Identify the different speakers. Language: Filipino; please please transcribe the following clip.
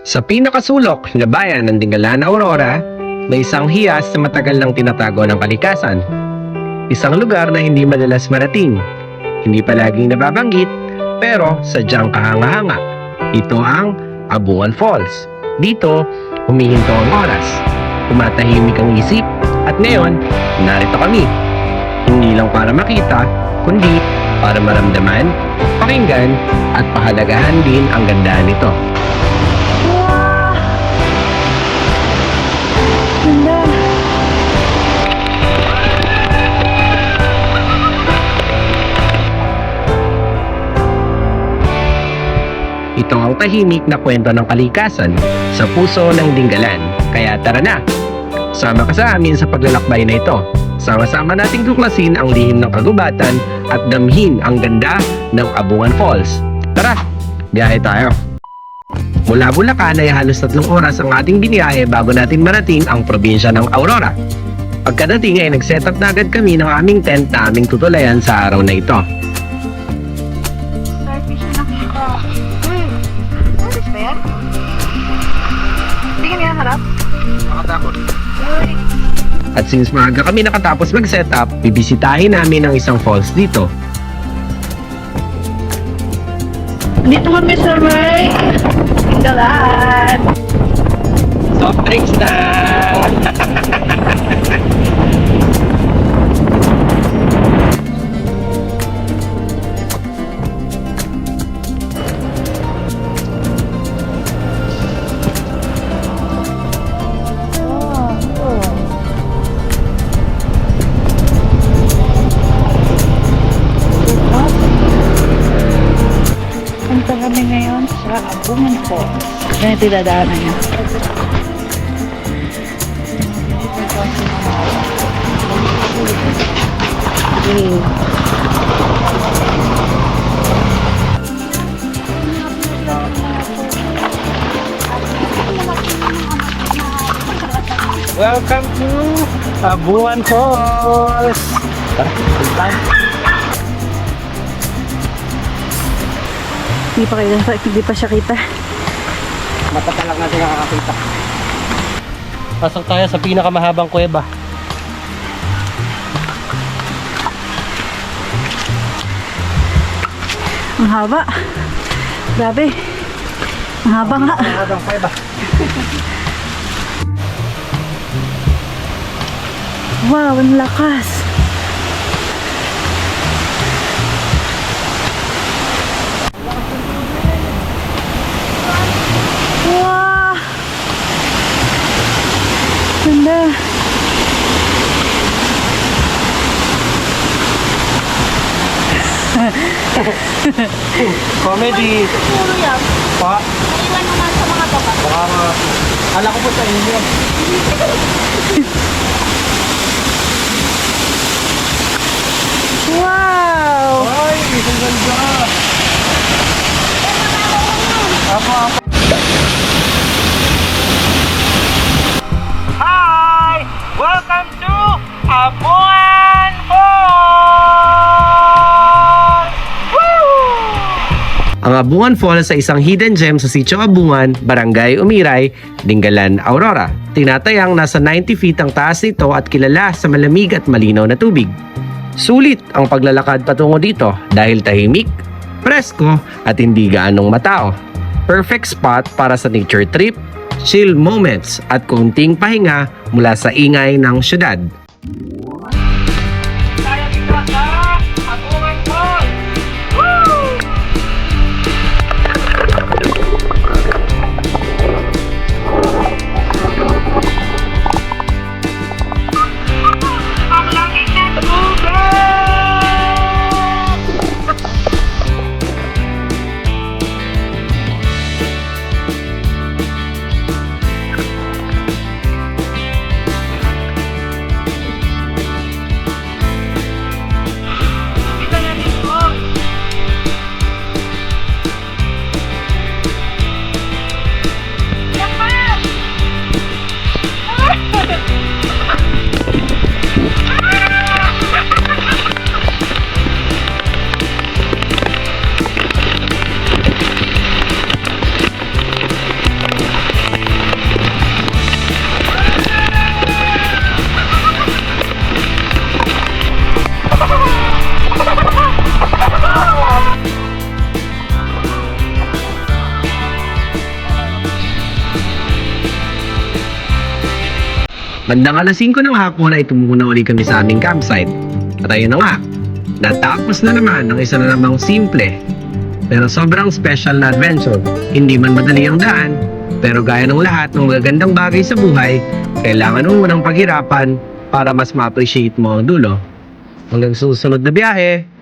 Speaker 1: Sa pinakasulok na bayan ng Dingalan, Aurora, may isang hiyas na matagal nang tinatago ng kalikasan. Isang lugar na hindi madalas marating, hindi palaging nababanggit, pero sadyang kahanga-hanga. Ito ang Abuan Falls. Dito, humihinto ang oras, tumatahimik ang isip, at ngayon, narito kami. Hindi lang para makita, kundi para maramdaman, pakinggan, at pahalagahan din ang ganda nito.
Speaker 2: Ganda.
Speaker 1: Ito ang tahimik na kwento ng kalikasan sa puso ng Dingalan. Kaya tara na! Sama ka sa amin sa paglalakbay na ito. Sama-sama nating tuklasin ang lihim ng kagubatan at damhin ang ganda ng Abuan Falls. Tara! Biyahe tayo! Mula Bulacan ay halos 3 oras ang ating biniyahe bago natin marating ang probinsya ng Aurora. Pagkadating ay nag-set up na agad kami ng aming tent na aming tutulayan sa araw na ito.
Speaker 2: Starfish na nakita. Starfish ba yan? Hindi kami harap.
Speaker 1: Nakatakot. At since maaga kami nakatapos mag-set up, bibisitahin namin ang isang falls dito.
Speaker 2: Dito kami sa may Dingalan.
Speaker 1: Soft drinks na!
Speaker 2: Punta kami ngayon sa Abuan Falls. Ganito dadaanan niya.
Speaker 1: Welcome to Abuan Falls!
Speaker 2: Hindi pa siya kita.
Speaker 1: Mata pa lang natin nakakakita. Pasok tayo sa pinakamahabang kuweba.
Speaker 2: Ang haba. Grabe. Ang haba nga.
Speaker 1: Mahabang kuweba.
Speaker 2: Wow, ang lakas. Wow. Ganda.
Speaker 1: Comedy.
Speaker 2: Puro yan.
Speaker 1: Pa.
Speaker 2: Iwan naman sa mga baba.
Speaker 1: Baka ala ko po sa inyo.
Speaker 2: Wow.
Speaker 1: Ay, isang ganda. Apo. Hi! Welcome to Abuan Falls! Woo! Ang Abuan Falls ay isang hidden gem sa Sitio Abuan, Barangay Umiray, Dingalan, Aurora. Tinatayang nasa 90 feet ang taas nito at kilala sa malamig at malinaw na tubig. Sulit ang paglalakad patungo dito dahil tahimik, presko at hindi gaanong matao. Perfect spot para sa nature trip, chill moments at konting pahinga mula sa ingay ng syudad. Bandang alas 5 ng hapon ay tumuna uli kami sa aming campsite. At ayun na nga, natapos na naman ang isa na namang simple pero sobrang special na adventure. Hindi man madali ang daan, pero gaya ng lahat ng magagandang bagay sa buhay, kailangan mo munang paghirapan para mas ma-appreciate mo ang dulo. Hanggang susunod na biyahe!